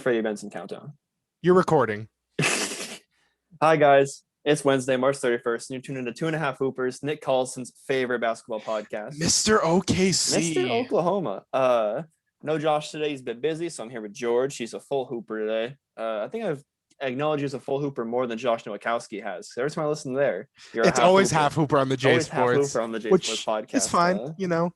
Freddie Benson countdown. You're recording. Hi, guys. It's Wednesday, March 31st, and you're tuned into 2.5hoopers, Nick Collison's favorite basketball podcast. Mr. OKC. Mr. Oklahoma. No Josh today. He's a bit busy, so I'm here with George. He's a full hooper today. I think I've acknowledged he's a full hooper more than Josh Nowakowski has. Every time I listen there, it's always half hooper on the J always Sports. Half hooper on the J Sports podcast. It's fine.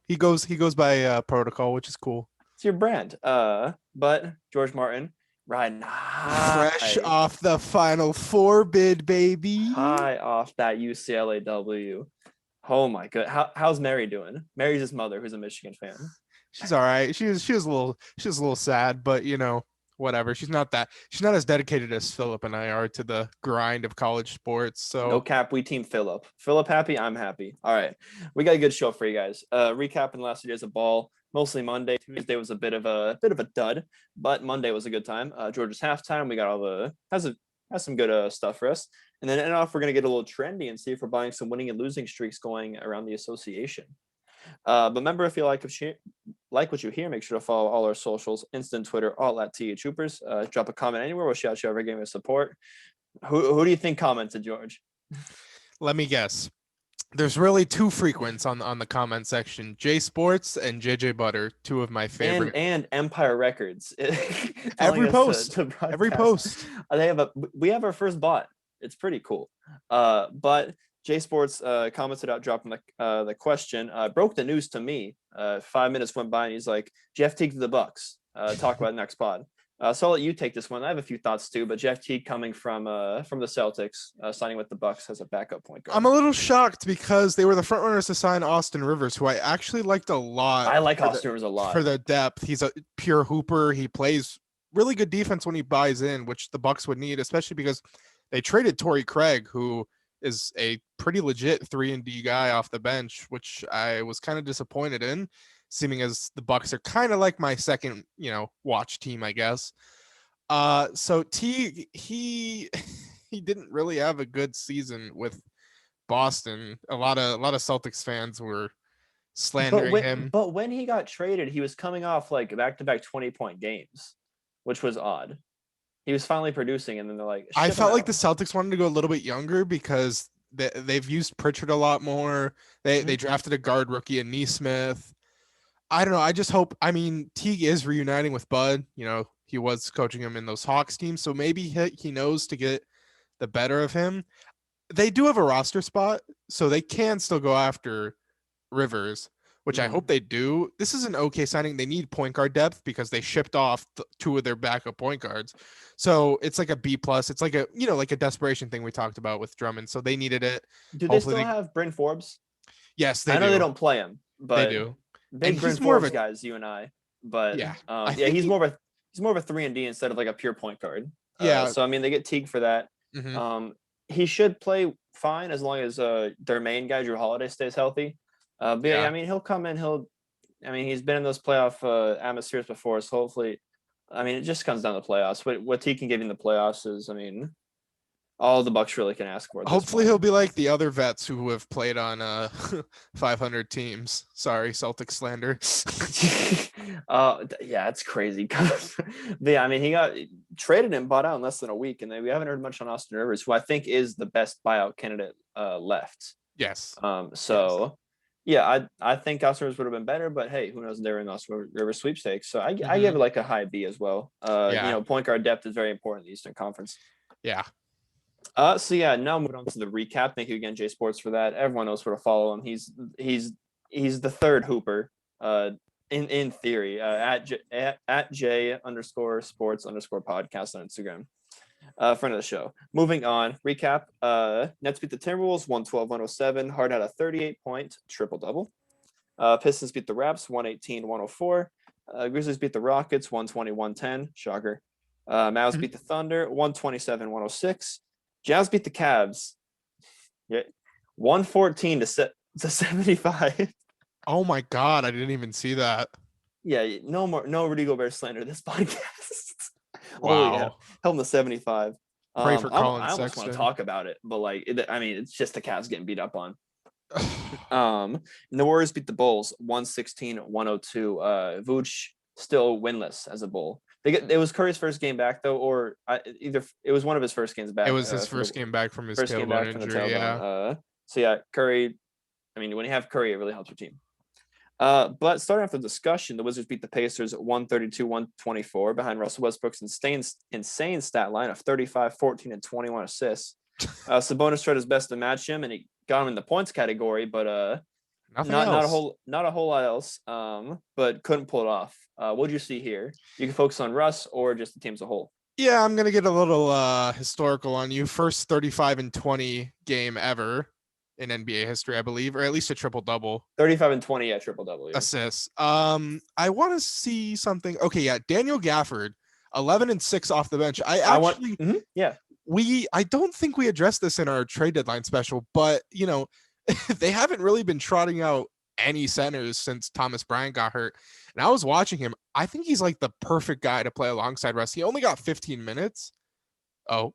He goes by protocol, which is cool. It's your brand. But George Martin, riding high. Fresh off the Final Four bid, baby. High off that UCLA W. Oh my god. How's Mary doing? Mary's his mother, who's a Michigan fan. She's all right. She was a little sad, but whatever. She's not as dedicated as Philip and I are to the grind of college sports. So no cap, we team Philip. Philip happy, I'm happy. All right. We got a good show for you guys. Recapping the last 2 days of ball. Mostly Monday. Tuesday was a bit of a dud, but Monday was a good time. Georgia's halftime. We got all the has some good stuff for us. And then we're gonna get a little trendy and see if we're buying some winning and losing streaks going around the association. But remember, if you like what you hear, make sure to follow all our socials: Insta and Twitter, all at THHoopers. Drop a comment anywhere. We'll shout you every game of support. Who do you think commented, George? Let me guess. There's really 2 frequents on the comment section: J Sports and JJ Butter, 2 of my favorite. And Empire Records. Every post. Every post. We have our first bot. It's pretty cool. But J Sports commented out, dropping the question. Broke the news to me. 5 minutes went by and he's like, Jeff Teague to the Bucks. Talk about next pod. So I'll let you take this one. I have a few thoughts too, but Jeff Teague coming from the Celtics, signing with the Bucks as a backup point guard. I'm a little shocked because they were the front runners to sign Austin Rivers, who I actually liked a lot. I like Austin Rivers a lot for the depth. He's a pure hooper. He plays really good defense when he buys in, which the Bucks would need, especially because they traded Torrey Craig, who is a pretty legit 3-and-D guy off the bench, which I was kind of disappointed in, seeming as the Bucks are kind of like my second, watch team, I guess. So Teague, he didn't really have a good season with Boston. A lot of Celtics fans were slandering him. But when he got traded, he was coming off like back-to-back 20-point games, which was odd. He was finally producing, and then they're like, I felt like the Celtics wanted to go a little bit younger because they've used Pritchard a lot more. They drafted a guard rookie in Neesmith. I don't know. I just hope. I mean, Teague is reuniting with Bud. He was coaching him in those Hawks teams, so maybe he knows to get the better of him. They do have a roster spot, so they can still go after Rivers, which I hope they do. This is an okay signing. They need point guard depth because they shipped off 2 of their backup point guards. So it's like a B+. It's like a like a desperation thing we talked about with Drummond. So they needed it. Do they still have Bryn Forbes? Yes, they do. I know they don't play him, but they do. Big Bryn Forbes guys, you and I. But he's more of a 3-and-D instead of like a pure point guard. So I mean, they get Teague for that. Mm-hmm. He should play fine as long as their main guy Drew Holiday stays healthy. I mean, he'll come in. He's been in those playoff atmospheres before, so hopefully, it just comes down to playoffs. What he can give in the playoffs is, all the Bucks really can ask for. Hopefully, he'll be like the other vets who have played on 500 teams. Sorry, Celtic slander. Yeah, it's crazy. He got traded and bought out in less than a week, and we haven't heard much on Austin Rivers, who I think is the best buyout candidate left. Yes. Yeah, I think Austin Rivers would have been better, but hey, who knows? They're in Austin Rivers sweepstakes, so I give it like a high B as well. Point guard depth is very important in the Eastern Conference. Yeah. Now moving on to the recap. Thank you again, J Sports, for that. Everyone knows where to follow him. He's the third hooper. In theory, at J_sports_podcast on Instagram. Friend of the show. Moving on, recap. Nets beat the Timberwolves 112-107. Harden had a 38-point triple-double. Pistons beat the Raps 118-104. Grizzlies beat the Rockets 120-110. Shocker. Mavs beat the Thunder 127-106. Jazz beat the Cavs 114-75. Oh my God, I didn't even see that. Yeah, no Rudy Gobert slander this podcast. Wow. Held him to 75. Pray for Colin I almost want to talk about it, but it's just the Cavs getting beat up on. And the Warriors beat the Bulls 116-102. Vooch still winless as a Bull. It was Curry's first game back though, or either it was one of his first games back. It was his first game back from his tailbone injury. Yeah. So yeah, Curry. I mean, when you have Curry, it really helps your team. But starting off the discussion, the Wizards beat the Pacers 132-124 behind Russell Westbrook's insane stat line of 35, 14, and 21 assists. Sabonis tried his best to match him, and he got him in the points category, but not a whole lot else. But couldn't pull it off. What did you see here? You can focus on Russ or just the team as a whole. Yeah, I'm gonna get a little historical on you. First 35 and 20 game ever in NBA history, I believe, or at least a triple double. 35 and 20, yeah, triple double. Yeah. Assists. I want to see something. Okay, yeah, Daniel Gafford, 11 and 6 off the bench. I don't think we addressed this in our trade deadline special, but you know, they haven't really been trotting out any centers since Thomas Bryant got hurt. And I was watching him. I think he's like the perfect guy to play alongside Russ. He only got 15 minutes. Oh,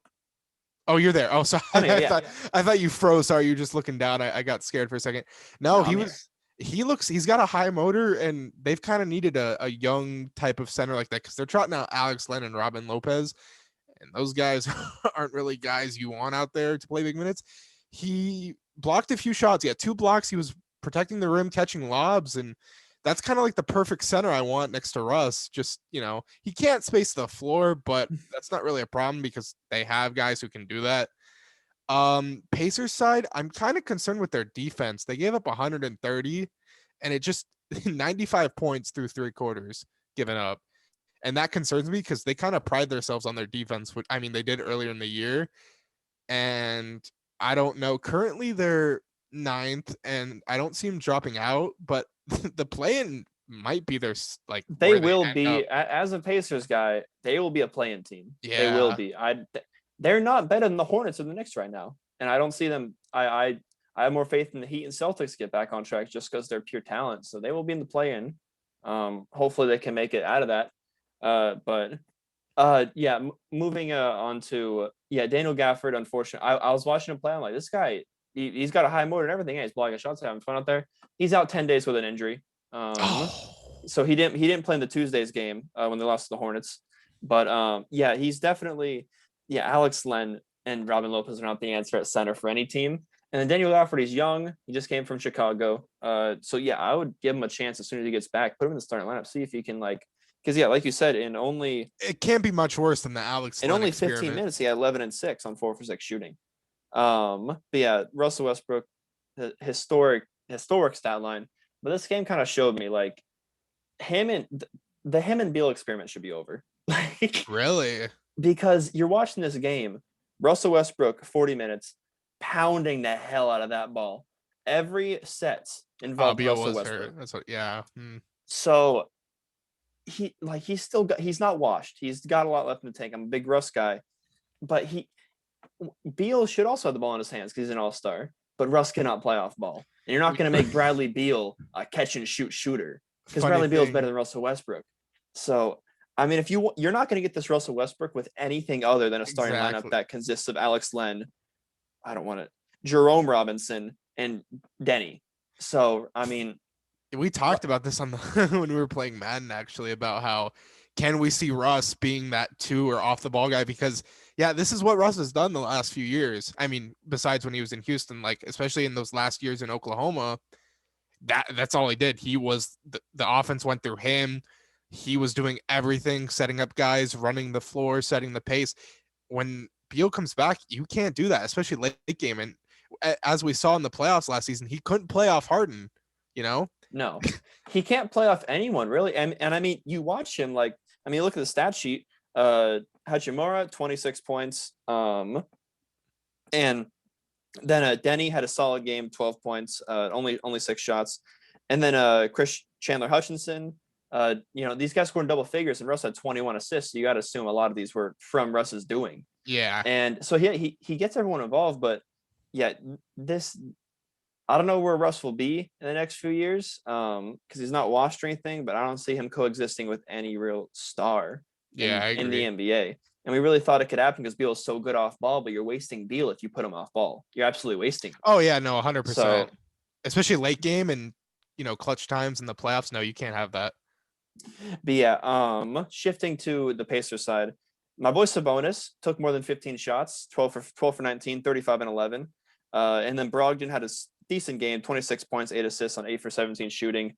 you're there. Oh, sorry. I thought you froze. Sorry, you're just looking down. I got scared for a second. No, he's got a high motor, and they've kind of needed a young type of center like that because they're trotting out Alex Len and Robin Lopez. And those guys aren't really guys you want out there to play big minutes. He blocked a few shots. He had 2 blocks. He was protecting the rim, catching lobs, and that's kind of like the perfect center I want next to Russ. Just, you know, he can't space the floor, but that's not really a problem because they have guys who can do that. Pacers side, I'm kind of concerned with their defense. They gave up 130 and it just 95 points through 3 quarters given up. And that concerns me because they kind of pride themselves on their defense, which I mean, they did earlier in the year. And I don't know. Currently they're 9th and I don't see them dropping out, but the play-in might be their like they will be as a Pacers guy, they will be a play-in team. Yeah, they will be. They're not better than the Hornets or the Knicks right now, and I don't see them. I have more faith in the Heat and Celtics get back on track just because they're pure talent. So they will be in the play-in. Hopefully they can make it out of that. Moving on to Daniel Gafford. Unfortunately, I was watching him play. I'm like, this guy. He's got a high motor and everything. Yeah, he's blocking shots, having fun out there. He's out 10 days with an injury. So he didn't play in the Tuesday's game when they lost to the Hornets. But he's definitely Alex Len and Robin Lopez are not the answer at center for any team. And then Daniel Gafford, he's young. He just came from Chicago. I would give him a chance as soon as he gets back. Put him in the starting lineup. See if he can like you said, it can't be much worse than the Alex. In only 15 minutes, he had 11 and 6 on 4 for 6 shooting. Russell Westbrook, historic stat line. But this game kind of showed me like him and Beal experiment should be over. Like really, because you're watching this game, Russell Westbrook 40 minutes pounding the hell out of that ball. Every set involved Russell Westbrook. That's what, yeah. So he's not washed. He's got a lot left in the tank. I'm a big Russ guy, but Beal should also have the ball in his hands because he's an all-star, but Russ cannot play off ball. And you're not going to make Bradley Beal a catch and shoot shooter because Bradley Beal is better than Russell Westbrook. So, I mean, if you're not going to get this Russell Westbrook with anything other than a starting lineup that consists of Alex Len, Jerome Robinson, and Denny. So, I mean, we talked about this on the when we were playing Madden actually about how can we see Russ being that 2 or off the ball guy because this is what Russ has done the last few years. I mean, besides when he was in Houston, like especially in those last years in Oklahoma, that's all he did. He was the offense went through him. He was doing everything, setting up guys, running the floor, setting the pace. When Beal comes back, you can't do that, especially late game. And as we saw in the playoffs last season, he couldn't play off Harden, you know? No, he can't play off anyone really. And I mean, you watch him look at the stat sheet, Hachimura, 26 points. And then Denny had a solid game, 12 points, only 6 shots. And then Chris Chandler Hutchinson, these guys scored in double figures and Russ had 21 assists. So you got to assume a lot of these were from Russ's doing. Yeah. And so he gets everyone involved, but I don't know where Russ will be in the next few years because he's not washed or anything, but I don't see him coexisting with any real star in the NBA. And we really thought it could happen because Beal is so good off ball, but you're wasting Beal if you put him off ball. You're absolutely wasting him. Oh, yeah, no, 100%. So, especially late game and, clutch times in the playoffs. No, you can't have that. But yeah, shifting to the Pacers side, my boy Sabonis took more than 15 shots, 12 for 19, 35 and 11. And then Brogdon had a decent game, 26 points, 8 assists on 8 for 17 shooting.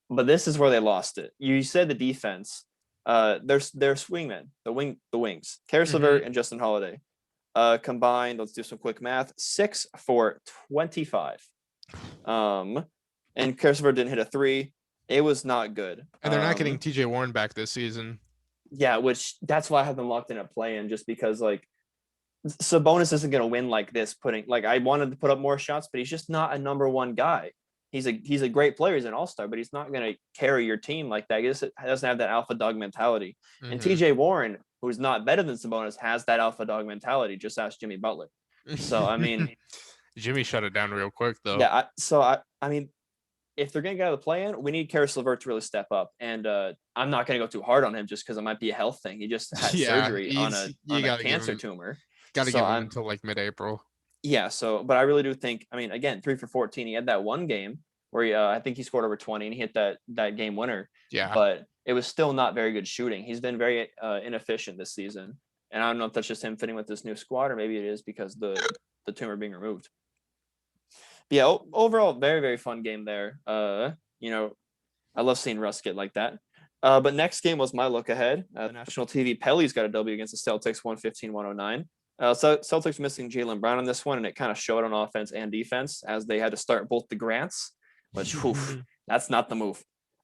But this is where they lost it. You said the defense. Their swingmen, the wings, Karis LeVert and Justin Holiday, combined. Let's do some quick math. 6 for 25. And Karis LeVert didn't hit a three. It was not good. And they're not getting TJ Warren back this season. Yeah, which that's why I have them locked in at play-in, just because like Sabonis isn't going to win like this. I wanted to put up more shots, but he's just not a number one guy. He's a great player. He's an all-star, but he's not going to carry your team like that. He just doesn't have that alpha dog mentality. And TJ Warren, who's not better than Sabonis, has that alpha dog mentality. Just ask Jimmy Butler. So, I mean, Jimmy shut it down real quick though. Yeah. I mean, if they're going to get out of the play-in, we need Karis LeVert to really step up. And I'm not going to go too hard on him just because it might be a health thing. He just had surgery on a cancer tumor. Got to give him until like mid-April. Yeah. So, but I really do think, I mean, again, 3 for 14. He had that one game where he, I think he scored over 20 and he hit that game winner. Yeah. But it was still not very good shooting. He's been very inefficient this season. And I don't know if that's just him fitting with this new squad or maybe it is because the tumor being removed. But yeah, overall, very, very fun game there. You know, I love seeing Russ get like that. But next game was my look ahead. National TV, Pelly's got a W against the Celtics, 115-109. So Celtics missing Jaylen Brown in this one, and it kind of showed on offense and defense as they had to start both the Grants, which that's not the move.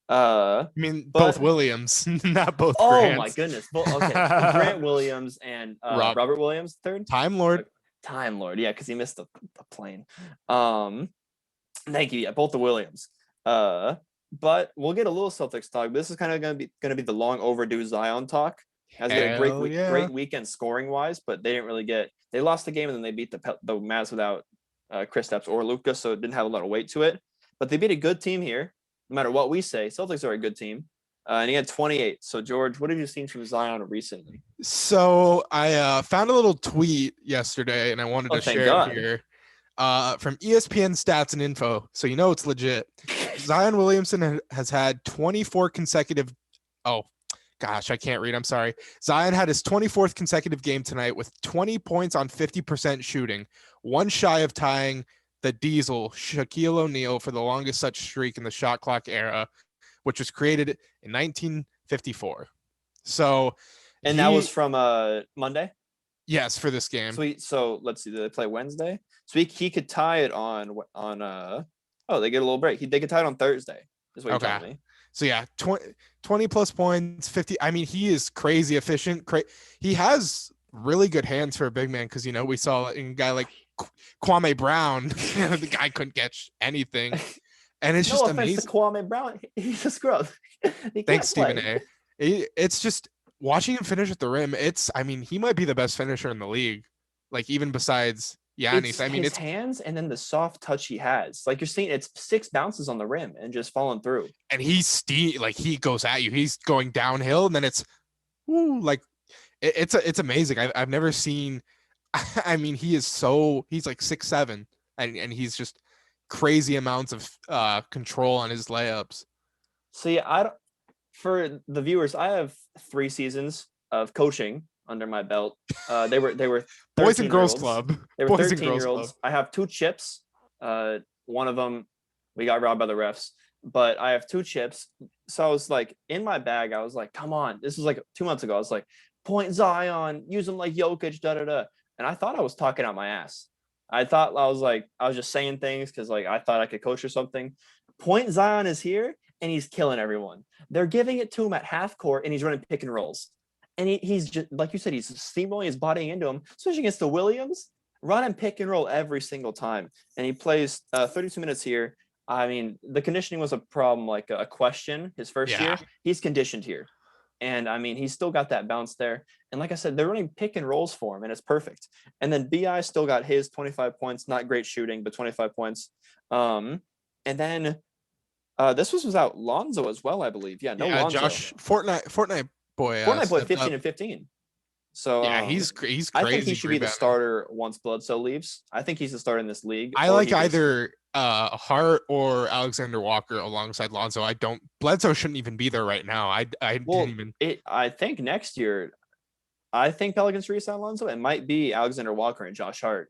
I mean, both Williams, not both Oh Grants. my goodness. Okay. Grant Williams and Robert Williams, third. Time Lord. Time Lord. Yeah, because he missed the plane. Thank you. Yeah, both the Williams. But we'll get a little Celtics talk. This is kind of going to be the long overdue Zion talk. Has been a great weekend scoring wise, but they didn't really get. They lost the game and then they beat the Mavs without Kristaps or Luka, so it didn't have a lot of weight to it. But they beat a good team here. No matter what we say, Celtics are a good team. And he had 28. So George, what have you seen from Zion recently? So I found a little tweet yesterday, and I wanted to share it here. From ESPN Stats and Info, so you know it's legit. Zion Williamson has had 24 consecutive. Oh, gosh, I can't read. I'm sorry. Zion had his 24th consecutive game tonight with 20 points on 50% shooting, one shy of tying the Diesel Shaquille O'Neal for the longest such streak in the shot clock era, which was created in 1954. So, and that was from Monday. Yes, for this game. So let's see. Did they play Wednesday? So he could tie it on. They get a little break. They could tie it on Thursday. Is what you told me. So yeah, 20 plus points, 50. I mean, he is crazy efficient. He has really good hands for a big man because we saw a guy like Kwame Brown. The guy couldn't catch anything, and it's just amazing. To Kwame Brown, he's a scrub. Thanks, Stephen A. It's just watching him finish at the rim. He might be the best finisher in the league. Like even besides Giannis, it's hands and then the soft touch he has. Like you're seeing, it's 6 bounces on the rim and just falling through. And he goes at you. He's going downhill, and then it's it's amazing. I've never seen. I mean, he's like 6'7", and he's just crazy amounts of control on his layups. See, for the viewers, I have 3 seasons of coaching under my belt. They were Boys and Girls Club. They were 13-year-olds. I have 2 chips. One of them we got robbed by the refs, but I have 2 chips. So I was like, in my bag, I was like, come on. This was like 2 months ago. I was like, point Zion, use him like Jokic, da-da-da. And I thought I was talking out my ass. I was just saying things because I thought I could coach or something. Point Zion is here and he's killing everyone. They're giving it to him at half court and he's running pick and rolls. And he's just, like you said, he's steamrolling, he's bodying into him, especially against the Williams, run and pick and roll every single time. And he plays 32 minutes here. I mean, the conditioning was a problem, like a question his first year. He's conditioned here. And I mean, he's still got that bounce there. And like I said, they're running pick and rolls for him, and it's perfect. And then BI still got his 25 points, not great shooting, but 25 points. And then this was without Lonzo as well, I believe. Lonzo. Josh, Fortnite boy 15 and 15. So he's crazy. I think he should be the starter once Bledsoe leaves. I think he's the starter in this league. I like either Hart or Alexander Walker alongside Lonzo. Bledsoe shouldn't even be there right now. I didn't Well, even. I think next year, I think Pelicans re-sign Lonzo. It might be Alexander Walker and Josh Hart,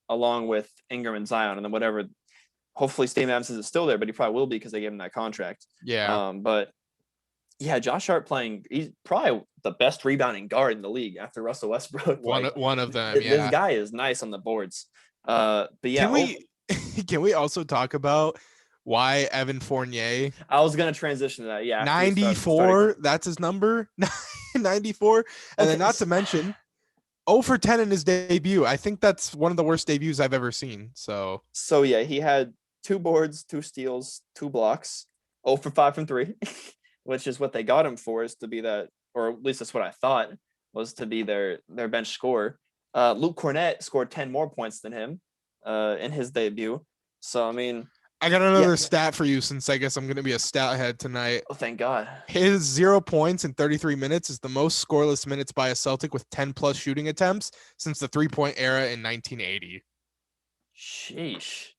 along with Ingram and Zion, and then whatever. Hopefully, Steven Adams is still there, but he probably will be because they gave him that contract. Yeah. But yeah, Josh Hart playing. He's probably the best rebounding guard in the league after Russell Westbrook. One of them. Yeah. This guy is nice on the boards. But yeah, Can we also talk about why Evan Fournier? I was gonna transition to that. Yeah, 94. That's his number. 94. And then not to mention 0 for 10 in his debut. I think that's one of the worst debuts I've ever seen. So yeah, he had 2 boards, 2 steals, 2 blocks, 0 for 5 from 3, which is what they got him for, is to be that, or at least that's what I thought, was to be their bench scorer. Luke Cornett scored 10 more points than him in his debut. So I mean, I got another stat for you, since I guess I'm going to be a stat head tonight. Oh, thank God. His 0 points in 33 minutes is the most scoreless minutes by a Celtic with 10 plus shooting attempts since the 3-point era in 1980. Sheesh.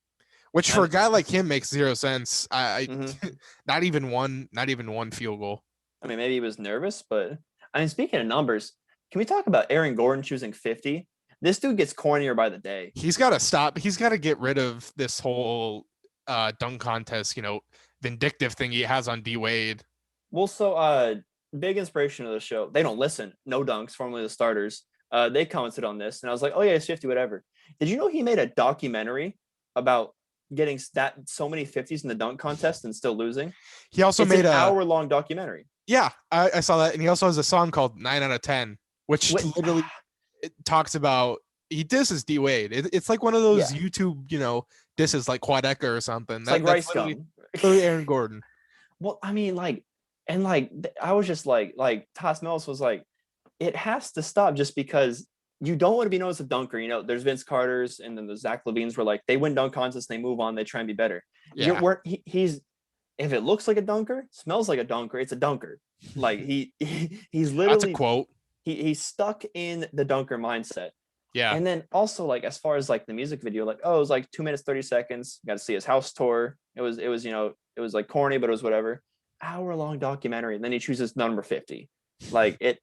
Which for a guy like him makes 0 sense. Mm-hmm. Not even one field goal. I mean, maybe he was nervous, but I mean, speaking of numbers, can we talk about Aaron Gordon choosing 50? This dude gets cornier by the day. He's got to stop. He's got to get rid of this whole dunk contest, vindictive thing he has on D Wade. Well, so big inspiration of the show. They don't listen. No Dunks, formerly the starters. They commented on this, and I was like, oh yeah, it's 50, whatever. Did you know he made a documentary about getting so many 50s in the dunk contest and still losing? He also made an hour-long documentary. Yeah, I saw that, and he also has a song called 9 out of 10, which literally it talks about, he disses D Wade. It's like one of those YouTube, disses like Quadeca or something. It's like Rice Gum. Literally Aaron Gordon. Well, I mean, I was just like Toss Mills was like, it has to stop, just because you don't want to be known as a dunker. There's Vince Carter's, and then the Zach LaVine's, where like they win dunk contests, they move on, they try and be better. Yeah. He's if it looks like a dunker, smells like a dunker, it's a dunker. Like he's literally, that's a quote. He's stuck in the dunker mindset. Yeah. And then also, like, as far as like the music video, like, oh, it was like 2 minutes 30 seconds. You got to see his house tour. It was it was like corny, but it was whatever. Hour-long documentary, and then he chooses number 50. Like it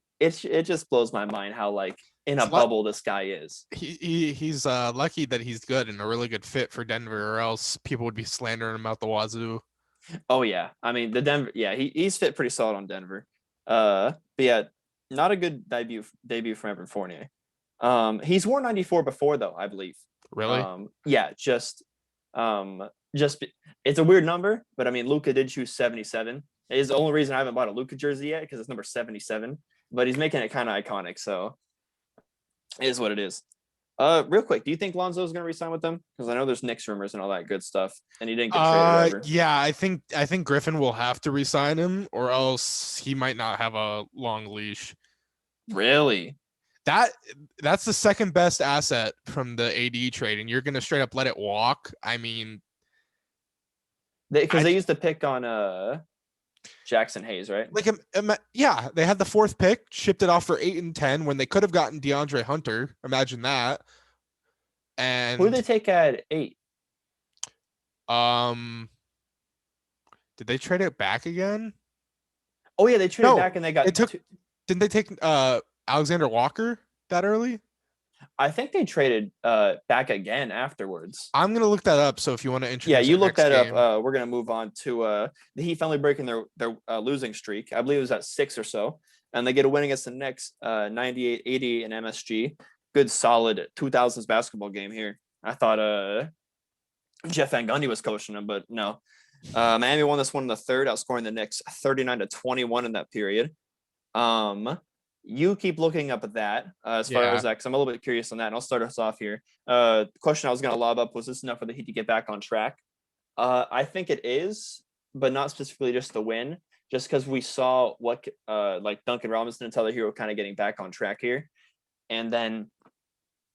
just blows my mind how like in a bubble this guy is. He's lucky that he's good and a really good fit for Denver, or else people would be slandering him out the wazoo. Oh yeah, I mean the Denver, yeah, he's fit pretty solid on Denver. But yeah, not a good debut from Evan Fournier. He's worn 94 before though, I believe. Really? Yeah, just it's a weird number, but I mean Luka did choose 77. It is the only reason I haven't bought a Luka jersey yet, because it's number 77. But he's making it kind of iconic, so it is what it is. Real quick, do you think Lonzo's going to resign with them? Because I know there's Knicks rumors and all that good stuff, and he didn't get traded. Yeah, I think Griffin will have to resign him, or else he might not have a long leash. Really? That's the second best asset from the AD trade, and you're going to straight up let it walk? I mean, because they used to pick on Jackson Hayes, right? Like, yeah, they had the 4th pick, shipped it off for 8 and 10 when they could have gotten DeAndre Hunter. Imagine that. And who did they take at 8? Did they trade it back again? Oh yeah, they traded back and they got. Didn't they take Alexander Walker that early? I think they traded back again afterwards. I'm gonna look that up. So if you want to introduce, yeah, you look that up. We're gonna move on to the Heat finally breaking their losing streak. I believe it was at 6 or so, and they get a win against the Knicks, 98-80 in MSG. Good solid 2000s basketball game here. I thought Jeff Van Gundy was coaching them, but no. Miami won this one in the third, outscoring the Knicks 39-21 in that period. You keep looking up at that as far as that, because I'm a little bit curious on that, and I'll start us off here. The question I was going to lob up was this enough for the Heat to get back on track? I think it is, but not specifically just the win, just because we saw what like Duncan Robinson and Tyler Hero kind of getting back on track here. And then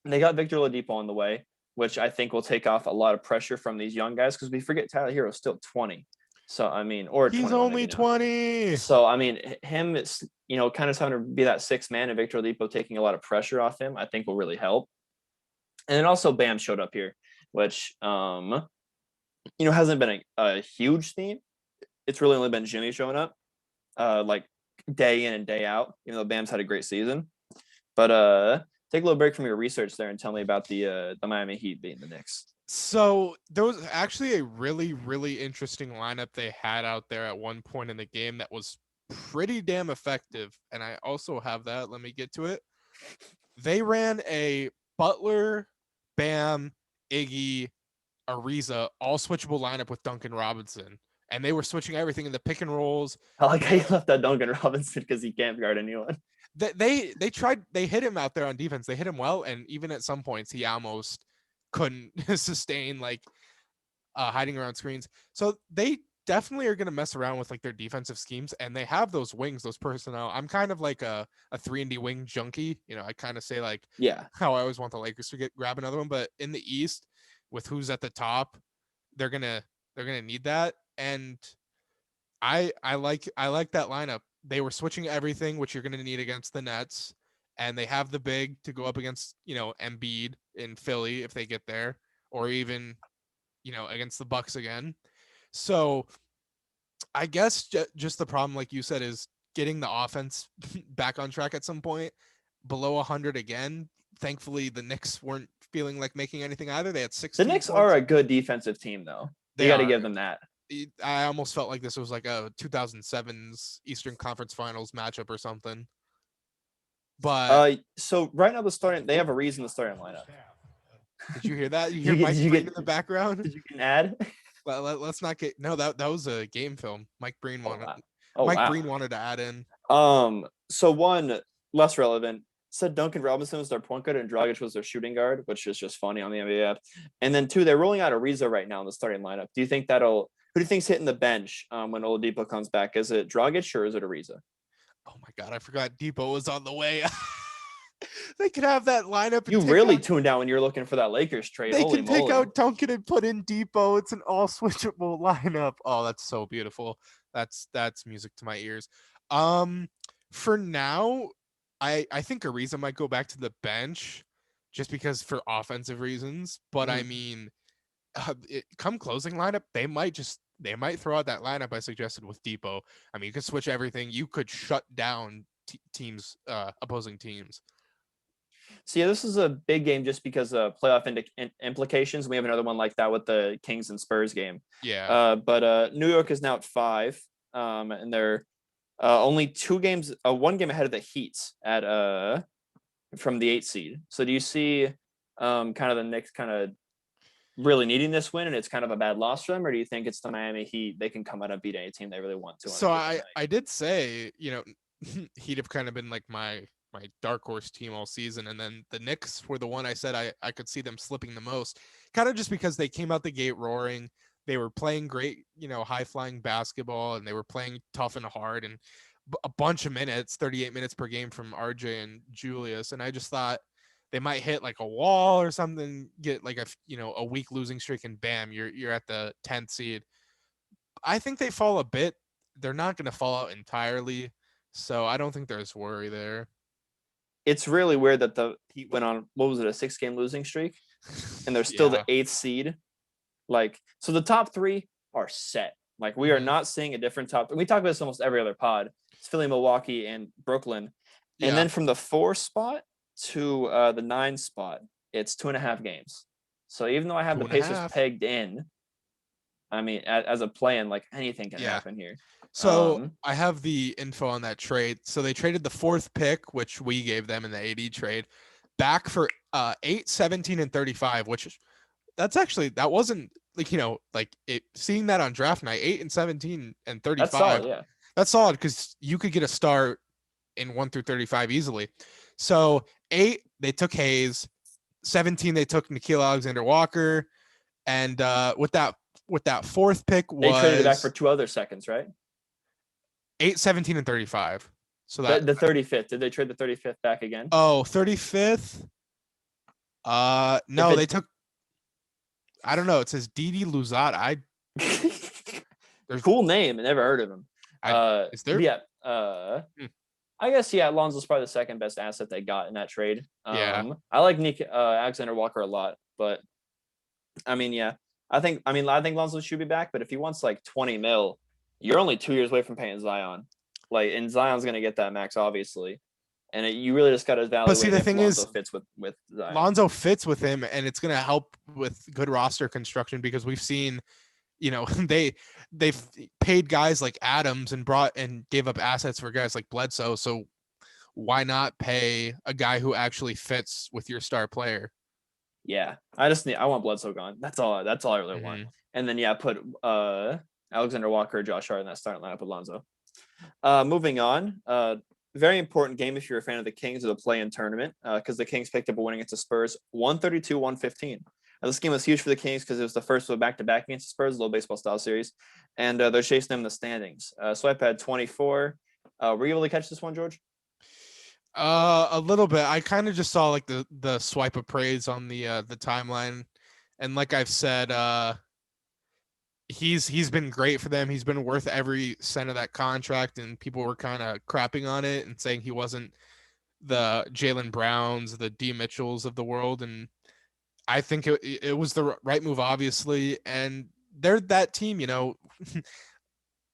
they got Victor Oladipo on the way, which I think will take off a lot of pressure from these young guys, because we forget Tyler Hero is still 20. So, I mean, or he's only 20. So, I mean, him, it's, kind of having to be that 6th man, and Victor Oladipo taking a lot of pressure off him, I think will really help. And then also Bam showed up here, which hasn't been a huge theme. It's really only been Jimmy showing up, like day in and day out, even though Bam's had a great season. But take a little break from your research there and tell me about the Miami Heat beating the Knicks. So there was actually a really, really interesting lineup they had out there at one point in the game that was pretty damn effective. And I also have that. Let me get to it. They ran a Butler, Bam, Iggy, Ariza, all switchable lineup with Duncan Robinson. And they were switching everything in the pick and rolls. I like how you left out Duncan Robinson because he can't guard anyone. They tried, they hit him out there on defense. They hit him well. And even at some points, he almost couldn't sustain like hiding around screens. So they definitely are going to mess around with like their defensive schemes, and they have those wings, those personnel. I'm kind of like a 3-and-D wing junkie. I kind of say like how I always want the Lakers to grab another one, but in the East with who's at the top, they're going to need that. And I like that lineup. They were switching everything, which you're going to need against the Nets. And they have the big to go up against, Embiid in Philly if they get there, or even, against the Bucks again. So I guess just the problem, like you said, is getting the offense back on track at some point, below 100 again. Thankfully, the Knicks weren't feeling like making anything either. They had 16 The Knicks points. are a good defensive team, though. You got to give them that. I almost felt like this was like a 2007's Eastern Conference Finals matchup or something. But so right now they have a reason to start in lineup. Did you hear that? You hear Mike Breen in the background? Did you get an ad? Let's not get that was a game film. Mike Breen wanted. Breen wanted to add in. So one less relevant said Duncan Robinson was their point guard and Dragic was their shooting guard, which is just funny on the NBA app. And then two, they're rolling out Ariza right now in the starting lineup. Do you think who do you think's hitting the bench when Oladipo comes back? Is it Dragic or is it Ariza? Oh my God, I forgot Depot was on the way. They could have that lineup. You really tuned out when you're looking for that Lakers trade. They can take out Duncan and put in Depot. It's an all switchable lineup. Oh, that's so beautiful. That's music to my ears. For now, I think Ariza might go back to the bench just because for offensive reasons. But I mean, come closing lineup, they might throw out that lineup I suggested with Depot. I mean, you could switch everything. You could shut down teams, opposing teams. So yeah, this is a big game just because of playoff implications. We have another one like that with the Kings and Spurs game. Yeah. But New York is now at 5, and they're only 2 games, 1 game ahead of the Heat at from the 8th seed. So do you see kind of the Knicks kind of really needing this win, and it's kind of a bad loss for them, or do you think it's the Miami Heat? They can come out and beat any team they really want to. So I did say, Heat have kind of been like my dark horse team all season, and then the Knicks were the one I said I could see them slipping the most, kind of just because they came out the gate roaring. They were playing great, high flying basketball, and they were playing tough and hard, and a bunch of minutes, 38 minutes per game from RJ and Julius, and I just thought they might hit like a wall or something, get like a week losing streak, and bam, you're at the 10th seed. I think they fall a bit. They're not going to fall out entirely, so I don't think there's worry there. It's really weird that the Heat went on, what was it, a 6-game losing streak, and they're still the 8th seed. Like, so the top 3 are set. Like, we are not seeing a different top. We talk about this almost every other pod. It's Philly, Milwaukee, and Brooklyn. And then from the 4 spot to the 9 spot, it's 2.5 games. So even though I have the Pacers pegged in, I mean, as a play-in, like anything can happen here. So I have the info on that trade. So they traded the 4th pick, which we gave them in the AD trade, back for 8, 17, and 35, which that wasn't like, seeing that on draft night, 8 and 17 and 35. That's solid, yeah. That's solid because you could get a start in 1 through 35 easily. So 8, they took Hayes. 17, they took Nickeil Alexander-Walker. And with that 4th pick they traded it back for 2 other seconds, right? 8, 17, and 35. So that the 35th. Did they trade the 35th back again? Oh, 35th. No, they took. I don't know. It says Didi Luzat. There's cool name. I never heard of him. Is there? Yeah. I guess Alonzo's probably the second best asset they got in that trade. I like Alexander Walker a lot, but I mean, I think Lonzo should be back, but if he wants like 20 mil, you're only 2 years away from paying Zion. Like, and Zion's gonna get that max, obviously. And you really just got to But see, evaluate the if thing Lonzo is, fits with Zion. Lonzo fits with him, and it's going to help with good roster construction because we've seen, they've paid guys like Adams and gave up assets for guys like Bledsoe. So why not pay a guy who actually fits with your star player? Yeah, I want Bledsoe gone. That's all I really want. And then put Alexander Walker, Josh Hart in that starting lineup with Lonzo. Moving on, very important game if you're a fan of the Kings of the play-in tournament, because the Kings picked up a win against the Spurs, 132-115. This game was huge for the Kings because it was the first of a back-to-back against the Spurs, a little baseball style series, and they're chasing them in the standings. Swipe had 24. Were you able to catch this one, George? A little bit. I kind of just saw like the swipe of praise on the timeline, and like I've said, he's been great for them. He's been worth every cent of that contract, and people were kind of crapping on it and saying he wasn't the Jaylen Browns, the D Mitchells of the world, and I think it was the right move, obviously. And they're that team,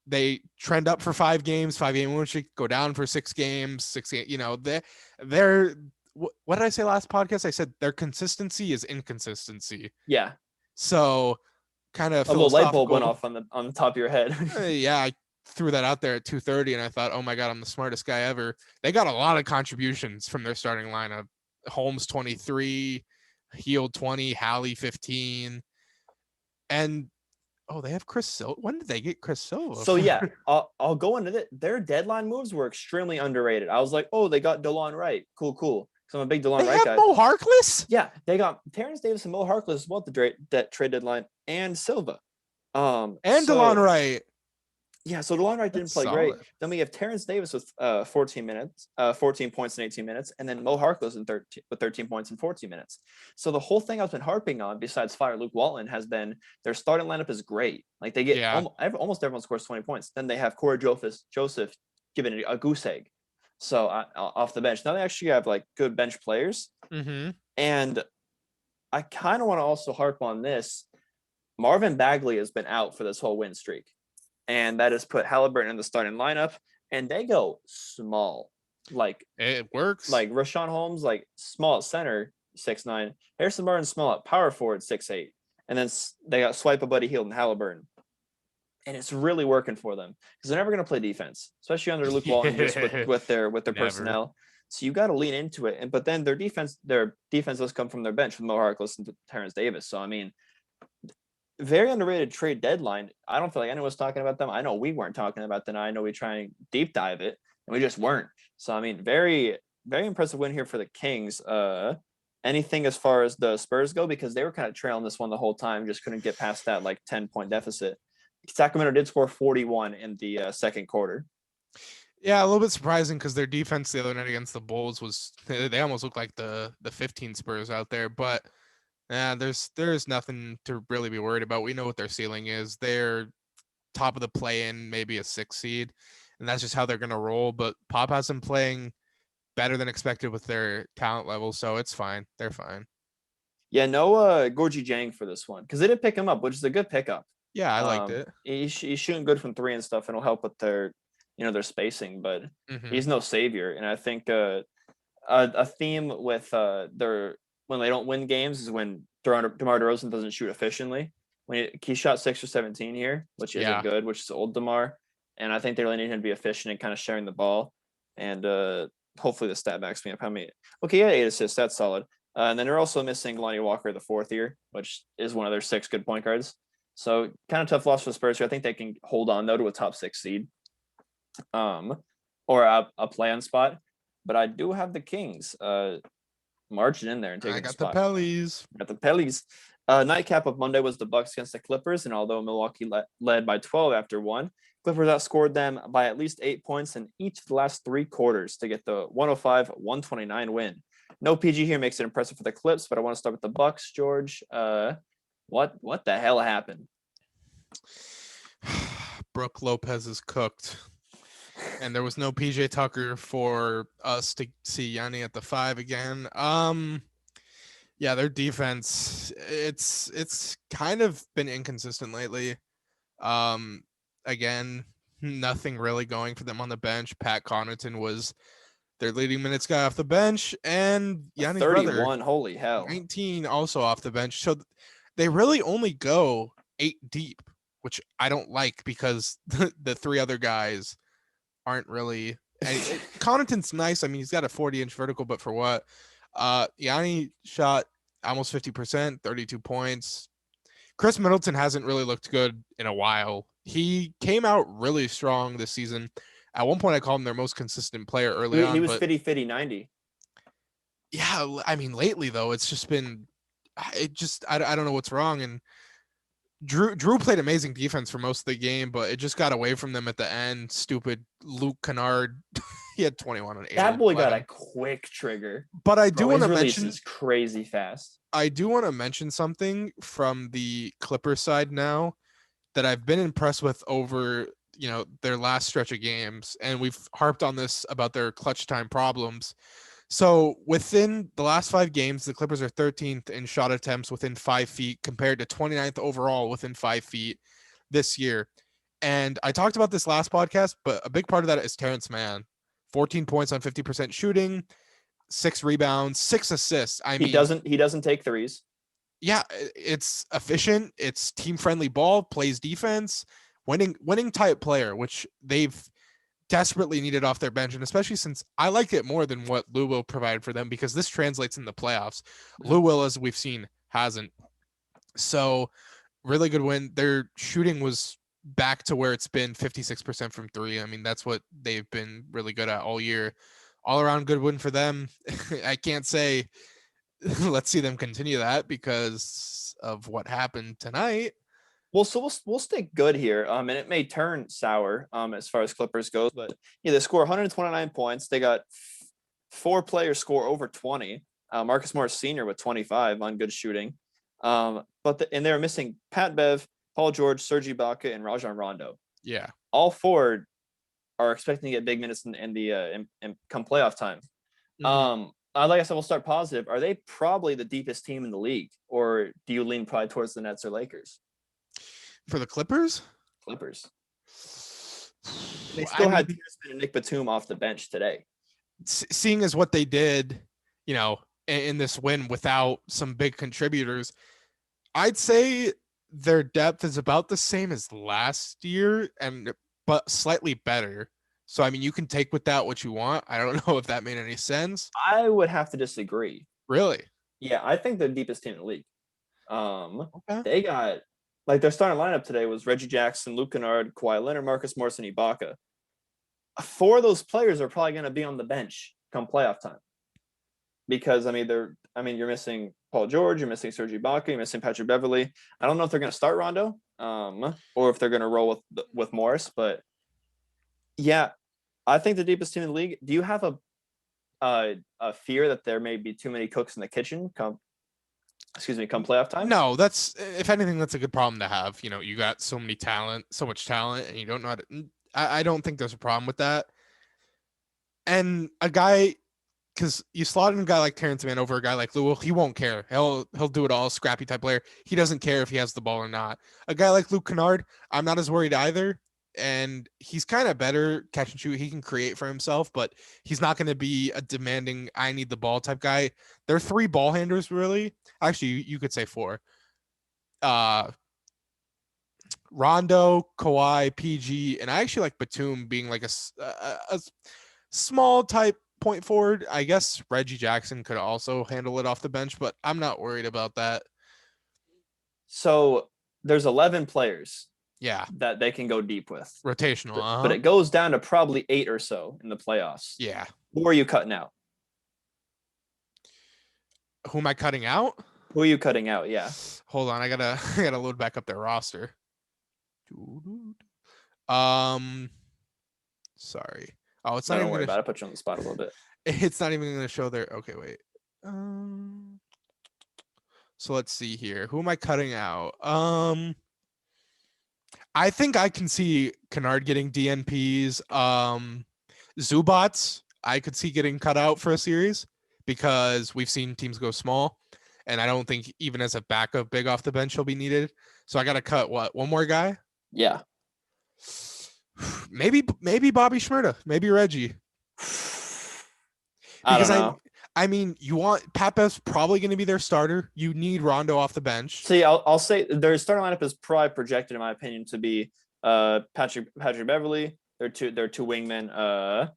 they trend up for 5 games, 5-game win streak, go down for 6 games, 6 games. They're what did I say last podcast? I said their consistency is inconsistency. Yeah. So kind of a little light bulb went off on the top of your head. Yeah, I threw that out there at 2:30, and I thought, oh my god, I'm the smartest guy ever. They got a lot of contributions from their starting lineup. Holmes 23, Heel 20, Hallie 15, and they have Chris Silva. When did they get Chris Silva? So I'll go into it. Their deadline moves were extremely underrated. I was like, they got DeLon Wright. Cool. Because I'm a big DeLon Wright guy. Mo Harkless? Yeah, they got Terrence Davis and Mo Harkless as well at the trade deadline, and Silva. DeLon Wright. Yeah, so DeLon Wright didn't play great. Then we have Terrence Davis with 14 points in 18 minutes, and then Mo Harkless with 13 points in 14 minutes. So the whole thing I've been harping on, besides fire Luke Walton, has been their starting lineup is great. Like they get almost everyone scores 20 points. Then they have Corey Joseph giving a goose egg. So off the bench. Now they actually have like good bench players. Mm-hmm. And I kind of want to also harp on this. Marvin Bagley has been out for this whole win streak. And that has put Halliburton in the starting lineup. And they go small. Like it works. Like Rashawn Holmes, like small at center, 6'9". Harrison Barnes small at power forward, 6'8". And then they got Swipe a Buddy Hield and Halliburton. And it's really working for them because they're never going to play defense, especially under Luke Walton just with their personnel. So you got to lean into it. But then their defense does come from their bench with Mo Harkless and Terrence Davis. So I mean, very underrated trade deadline. I don't feel like anyone was talking about them. I know we weren't talking about them. I know we try and deep dive it, and we just weren't. So I mean, very very impressive win here for the Kings. Anything as far as the Spurs go, because they were kind of trailing this one the whole time, just couldn't get past that like 10-point deficit. Sacramento did score 41 in the second quarter. Yeah, a little bit surprising because their defense the other night against the Bulls they almost looked like the 15 Spurs out there. But there's nothing to really be worried about. We know what their ceiling is. They're top of the play-in, maybe a 6 seed, and that's just how they're going to roll. But Pop has them playing better than expected with their talent level, so it's fine. They're fine. Yeah, no Gorgie Jang for this one because they did pick him up, which is a good pickup. Yeah, I liked it. He's shooting good from 3 and stuff, and it'll help with their spacing, but he's no savior. And I think a theme with when they don't win games is when DeMar DeRozan doesn't shoot efficiently. When he shot 6 or 17 here, which isn't good, which is old DeMar. And I think they really need him to be efficient and kind of sharing the ball. And hopefully the stat backs me up. 8 assists. That's solid. And then they're also missing Lonnie Walker the 4th year, which is one of their 6 good point guards. So kind of tough loss for the Spurs here. I think they can hold on though to a top 6 seed, or a play-in spot. But I do have the Kings marching in there and taking. I got the Pellies. Got the Pellies. Nightcap of Monday was the Bucks against the Clippers, and although Milwaukee led by 12 after 1, Clippers outscored them by at least 8 points in each of the last 3 quarters to get the 105-129 win. No PG here makes it impressive for the Clips, but I want to start with the Bucks, George. What the hell happened? Brooke Lopez is cooked. And there was no PJ Tucker for us to see Yanni at the 5 again. Yeah, their defense, it's kind of been inconsistent lately. Again, nothing really going for them on the bench. Pat Connaughton was their leading minutes guy off the bench, and Yanni's brother, 31. Holy hell. 19, also off the bench. So they really only go 8 deep, which I don't like because the 3 other guys aren't really. Connaughton's nice. I mean, he's got a 40-inch vertical, but for what? Yanni shot almost 50%, 32 points. Chris Middleton hasn't really looked good in a while. He came out really strong this season. At one point, I called him their most consistent player early on. He was but 50-50-90. yeah, I mean, lately though, it's just been, I don't know what's wrong. And Drew played amazing defense for most of the game, but it just got away from them at the end. Stupid Luke Kennard, he had 21 on 8. That boy got a quick trigger. But I do want to mention, is crazy fast. I do want to mention something from the Clippers side now that I've been impressed with over, their last stretch of games. And we've harped on this about their clutch time problems. So within the last 5 games, the Clippers are 13th in shot attempts within 5 feet compared to 29th overall within 5 feet this year. And I talked about this last podcast, but a big part of that is Terrence Mann. 14 points on 50% shooting, 6 rebounds, 6 assists. He doesn't take threes. Yeah, it's efficient. It's team-friendly ball, plays defense, winning type player, which they've desperately needed off their bench, and especially since I like it more than what Lou Will provided for them, because this translates in the playoffs. Lou Will, as we've seen, hasn't. So really good win. Their shooting was back to where it's been, 56% from 3. I mean, that's what they've been really good at all year. All around good win for them. I can't say let's see them continue that because of what happened tonight. Well, so we'll stay good here. And it may turn sour as far as Clippers goes, but yeah, they score 129 points. They got 4 players score over 20. Marcus Morris Sr. with 25 on good shooting. And they were missing Pat Bev, Paul George, Serge Ibaka, and Rajon Rondo. Yeah, all 4 are expecting to get big minutes in come playoff time. Mm-hmm. Like I said, we'll start positive. Are they probably the deepest team in the league, or do you lean probably towards the Nets or Lakers? For the Clippers? Clippers. They still had Pearson and Nick Batum off the bench today. Seeing as what they did, in this win without some big contributors, I'd say their depth is about the same as last year, but slightly better. So, I mean, you can take with that what you want. I don't know if that made any sense. I would have to disagree. Really? Yeah, I think they're the deepest team in the league. Okay. They got, their starting lineup today was Reggie Jackson, Luke Kennard, Kawhi Leonard, Marcus Morris, and Ibaka. 4 of those players are probably going to be on the bench come playoff time. Because, you're missing Paul George, you're missing Serge Ibaka, you're missing Patrick Beverley. I don't know if they're going to start Rondo or if they're going to roll with Morris, but yeah, I think the deepest team in the league. Do you have a fear that there may be too many cooks in the kitchen come playoff time? No, that's, if anything, that's a good problem to have. You got so much talent, and you don't know how to. I don't think there's a problem with that. And a guy, because you slot in a guy like Terrence Mann over a guy like Lou, he won't care. He'll do it all, scrappy type player. He doesn't care if he has the ball or not. A guy like Luke Kennard, I'm not as worried either. And he's kind of better catch and shoot. He can create for himself, but he's not going to be a demanding, I need the ball type guy. There are 3 ball handlers, really. Actually, you could say 4. Rondo, Kawhi, PG, and I actually like Batum being like a small type point forward. I guess Reggie Jackson could also handle it off the bench, but I'm not worried about that. So there's 11 players. Yeah, that they can go deep with. Rotational. But it goes down to probably 8 or so in the playoffs. Yeah. Who are you cutting out? Who am I cutting out? Who are you cutting out? Yeah. Hold on, I gotta load back up their roster. Sorry. Oh, it's not even. Don't worry about it. Put you on the spot a little bit. It's not even going to show their. Okay, wait. So let's see here. Who am I cutting out? I think I can see Kennard getting DNPs. Zubats, I could see getting cut out for a series because we've seen teams go small. and I don't think even as a backup big off the bench he'll be needed. So I got to cut one more guy. Yeah. Maybe Bobby Shmurda, maybe Reggie. I don't know. I mean, you want Pat Bev's probably going to be their starter. You need Rondo off the bench. See, I'll say their starting lineup is probably projected, in my opinion, to be Patrick Beverley, their two wingmen,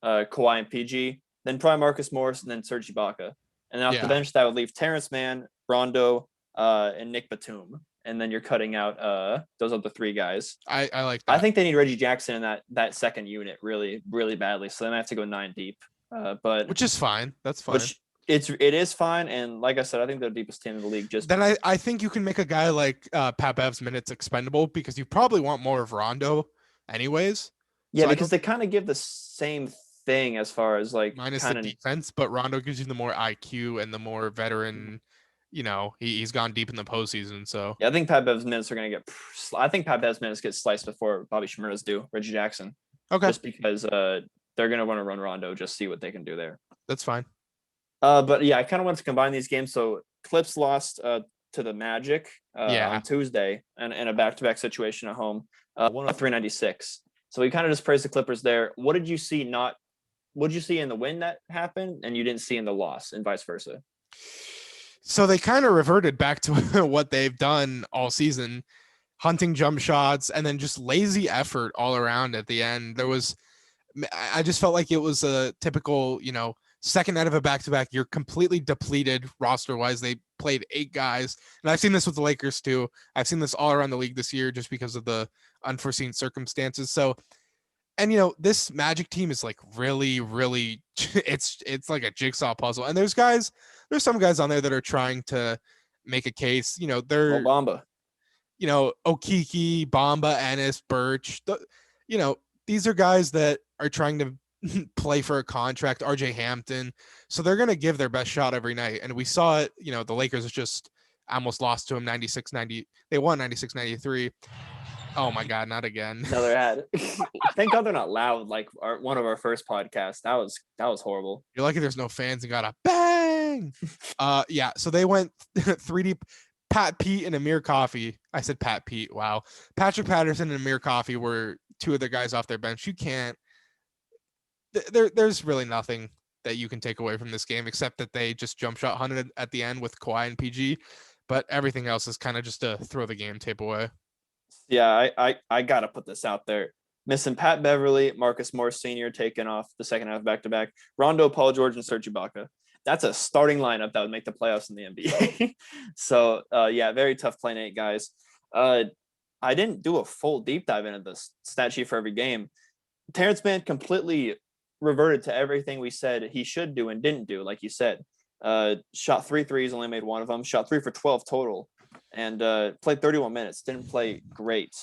Kawhi and PG, then probably Marcus Morris, and then Serge Ibaka. And then off the bench, that would leave Terrence Mann, Rondo, and Nick Batum. And then you're cutting out those other three guys. I like that. I think they need Reggie Jackson in that second unit really, really badly. So they might have to go 9 deep. But which is fine. That's fine. It is fine. And like I said, I think they're the deepest team in the league. Just then I think you can make a guy like Pat Bev's minutes expendable because you probably want more of Rondo anyways. Yeah, so because they kind of give the same thing as far as like minus the defense, but Rondo gives you the more IQ and the more veteran. You know, he's gone deep in the postseason. So yeah, I think Pat Bev's minutes are going to get. I think Pat Bev's minutes get sliced before Bobby Shmurda's do. Reggie Jackson. Okay. Just because they're going to want to run Rondo, just see what they can do there. That's fine. But yeah, I kind of want to combine these games. So Clips lost to the Magic on Tuesday and in a back-to-back situation at home, 103-96. So we kind of just praised the Clippers there. What did you see? What did you see in the win that happened, and you didn't see in the loss, and vice versa? So they kind of reverted back to what they've done all season, hunting jump shots and then just lazy effort all around at the end. I just felt like it was a typical, second night of a back-to-back. You're completely depleted roster-wise. They played 8 guys. And I've seen this with the Lakers too. I've seen this all around the league this year just because of the unforeseen circumstances. So, and this Magic team is like really, really, it's like a jigsaw puzzle. And there's some guys on there that are trying to make a case. They're Bamba. Okiki, Bamba, Ennis, Birch. These are guys that are trying to play for a contract. RJ Hampton, so they're gonna give their best shot every night. And we saw it. The Lakers just almost lost to him 96-90. They won 96-93. Oh my God, not again. Another ad. Thank God they're not loud like one of our first podcasts. That was horrible. You're lucky there's no fans and got a bang. Yeah. So they went 3 deep. Pat Pete and Amir Coffey. I said Pat Pete. Wow. Patrick Patterson and Amir Coffey were 2 of the guys off their bench. You can't. There's really nothing that you can take away from this game except that they just jump shot hunted at the end with Kawhi and PG, but everything else is kind of just to throw the game tape away. Yeah, I gotta put this out there. Missing Pat Beverley, Marcus Morris Sr. taking off the second half back-to-back, Rondo, Paul George, and Serge Ibaka. That's a starting lineup that would make the playoffs in the NBA. So, yeah, very tough playing 8 guys. I didn't do a full deep dive into the stat sheet for every game. Terrence Mann completely reverted to everything we said he should do and didn't do, like you said. Shot 3 threes, only made 1 of them. Shot 3 for 12 total. And played 31 minutes. Didn't play great.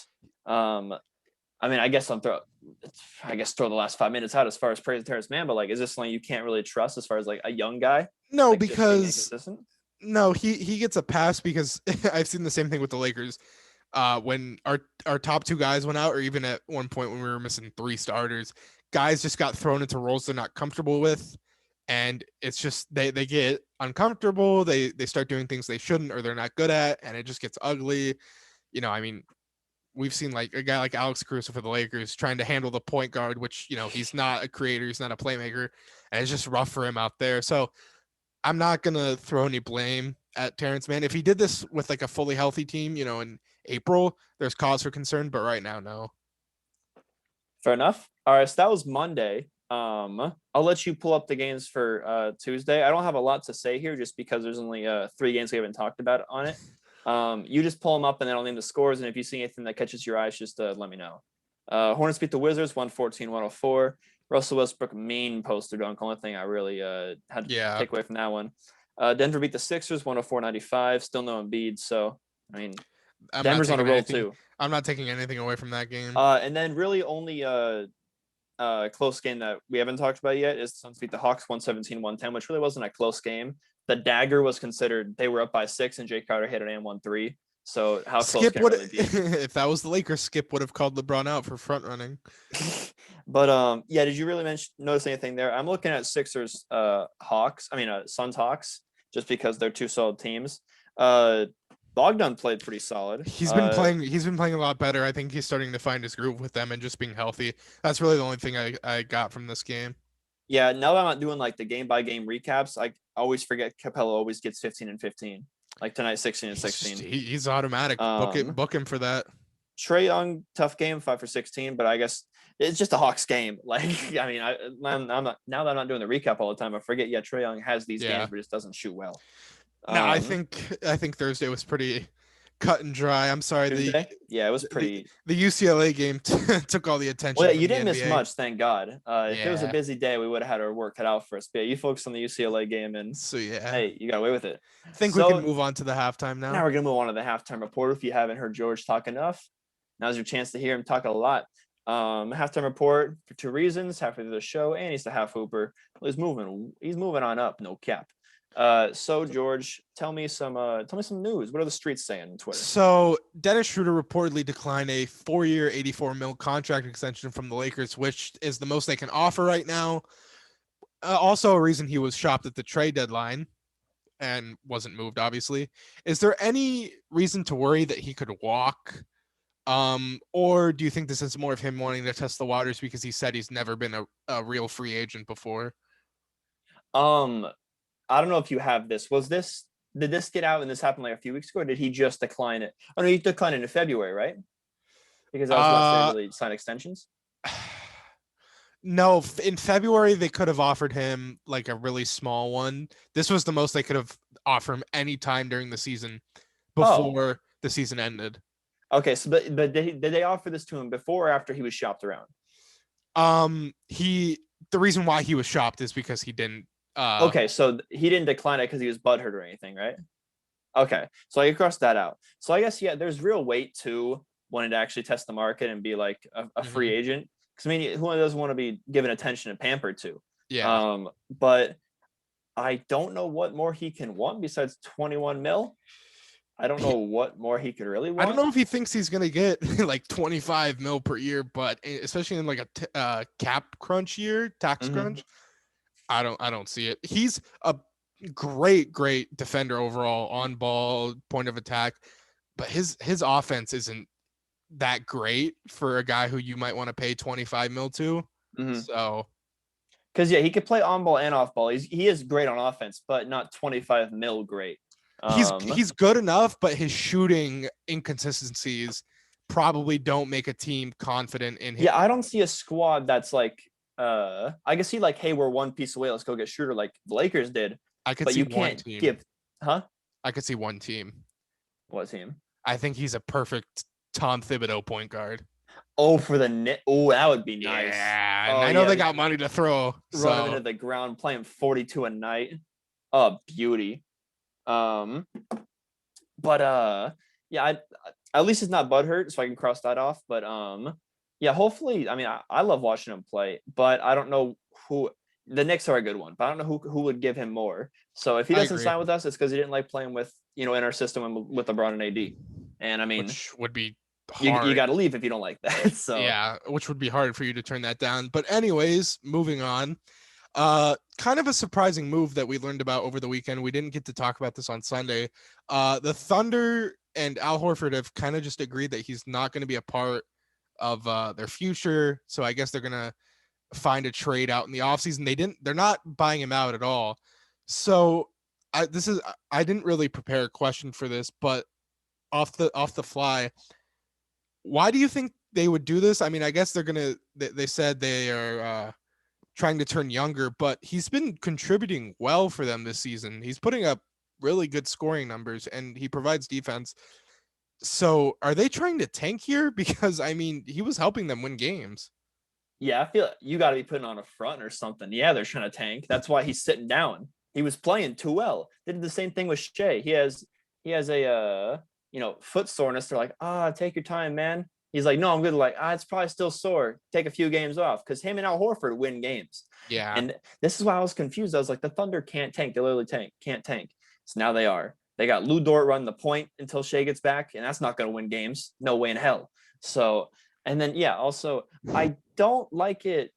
I mean, I guess throw the last 5 minutes out as far as praising Terrence Mann, but like, is this something you can't really trust as far as like a young guy? No, like, because he gets a pass because I've seen the same thing with the Lakers. When our top 2 guys went out, or even at one point when we were missing 3 starters, guys just got thrown into roles they're not comfortable with. And it's just they get uncomfortable. They start doing things they shouldn't or they're not good at, and it just gets ugly. I mean, we've seen like a guy like Alex Caruso for the Lakers trying to handle the point guard, which he's not a creator, he's not a playmaker, and it's just rough for him out there. So I'm not gonna throw any blame at Terrence Mann. If he did this with like a fully healthy team, in April, there's cause for concern, but right now, no. Fair enough. All right, so that was Monday. I'll let you pull up the games for Tuesday. I don't have a lot to say here just because there's only 3 games we haven't talked about on it. You just pull them up and then I'll name the scores. And if you see anything that catches your eyes, just let me know. Hornets beat the Wizards 114-104. Russell Westbrook mean poster dunk. Only thing I really had to take away from that one. Denver beat the Sixers 104-95. Still no Embiid. So, I mean, Denver's on a roll too. I'm not taking anything away from that game. And then really only close game that we haven't talked about yet is the Suns beat the Hawks 117-110, which really wasn't a close game. The dagger was considered, they were up by 6 and Jay Crowder hit an and 1-3. So how close can it really be? If that was the Lakers, Skip would have called LeBron out for front running. But yeah, did you really notice anything there? I'm looking at Suns Hawks. just because they're two solid teams. Bogdan played pretty solid. He's been playing a lot better. I think he's starting to find his groove with them and just being healthy. That's really the only thing I got from this game. Yeah, now that I'm not doing like the game by game recaps, I always forget Capella always gets 15 and 15. Like tonight, 16 and 16. He's automatic. Book him for that. Trae Young, tough game, 5 for 16, but I guess it's just a Hawks game. Like, I mean, I'm not, now that I'm not doing the recap all the time, I forget. Yeah, Trae Young has these games, but just doesn't shoot well. No, I think Thursday was pretty cut and dry. I'm sorry. It was pretty. The UCLA game took all the attention. Well, you didn't miss much, thank God. If it was a busy day, we would have had our work cut out for us. But yeah, you focused on the UCLA game, and so hey, you got away with it. I think we can move on to the halftime now. Now we're gonna move on to the halftime report. If you haven't heard George talk enough, now's your chance to hear him talk a lot. Halftime report for 2 reasons: halfway through the show, and he's the half hooper. Well, he's moving on up, no cap. So George, tell me some news. What are the streets saying on Twitter? So Dennis Schroder reportedly declined a 4-year, $84 million contract extension from the Lakers, which is the most they can offer right now. Also a reason he was shopped at the trade deadline and wasn't moved, obviously. Is there any reason to worry that he could walk? Or do you think this is more of him wanting to test the waters because he said he's never been a real free agent before? I don't know if you have this. Did this get out and this happened like a few weeks ago, or did he just decline it? Oh no, he declined it in February, right? Because that was last they really signed extensions. No, in February they could have offered him like a really small one. This was the most they could have offered him any time during the season before the season ended. Okay, so but did they offer this to him before or after he was shopped around? The reason why he was shopped is because he didn't. Okay, so he didn't decline it because he was butthurt or anything, right? Okay, so I crossed that out. So I guess there's real weight to wanting to actually test the market and be like a free agent. Because I mean, who doesn't want to be given attention and pampered to? Yeah. But I don't know what more he can want besides 21 mil. I don't know what more he could really want. I don't know if he thinks he's gonna get like 25 mil per year, but especially in like a cap crunch year, tax crunch. I don't see it. He's a great defender overall, on ball, point of attack, but his offense isn't that great for a guy who you might want to pay 25 mil to. So, because he could play on ball and off ball. He is great on offense, but not 25 mil great. He's good enough, but his shooting inconsistencies probably don't make a team confident in him. Yeah, I don't see a squad that's like. I can see like, hey, we're one piece away. Let's go get Schroder like the Lakers did. I could but see you one can't team. I could see one team. What team? I think he's a perfect Tom Thibodeau point guard. Oh, for the net. Oh, that would be nice. Yeah, I know they got money to throw. Run him into the ground, playing 42 a night. Oh, beauty. But yeah, at least it's not butthurt, so I can cross that off. But yeah, hopefully. I mean, I love watching him play, but I don't know who. The Knicks are a good one, but I don't know who would give him more. So if he doesn't sign with us, it's because he didn't like playing with in our system with LeBron and AD. And I mean, which would be hard. You got to leave if you don't like that. So yeah, which would be hard for you to turn that down. But anyways, moving on. Kind of a surprising move that we learned about over the weekend. We didn't get to talk about this on Sunday. The Thunder and Al Horford have kind of just agreed that he's not going to be a part of their future. So I guess they're going to find a trade out in the offseason. They're not buying him out at all. So I didn't really prepare a question for this, but off the fly, why do you think they would do this? I mean, I guess they said they are trying to turn younger, but he's been contributing well for them this season. He's putting up really good scoring numbers and he provides defense. So are they trying to tank here? Because I mean, he was helping them win games. Yeah, I feel you got to be putting on a front or something. Yeah, they're trying to tank. That's why he's sitting down. He was playing too well. They did the same thing with Shea. He has a foot soreness. They're like, take your time, man. He's like, no, I'm good. Like, it's probably still sore. Take a few games off, because him and Al Horford win games. Yeah. And this is why I was confused. I was like, the Thunder can't tank. They literally can't tank. So now they are. They got Lou Dort running the point until Shea gets back, and that's not going to win games. No way in hell. So, and then also I don't like it.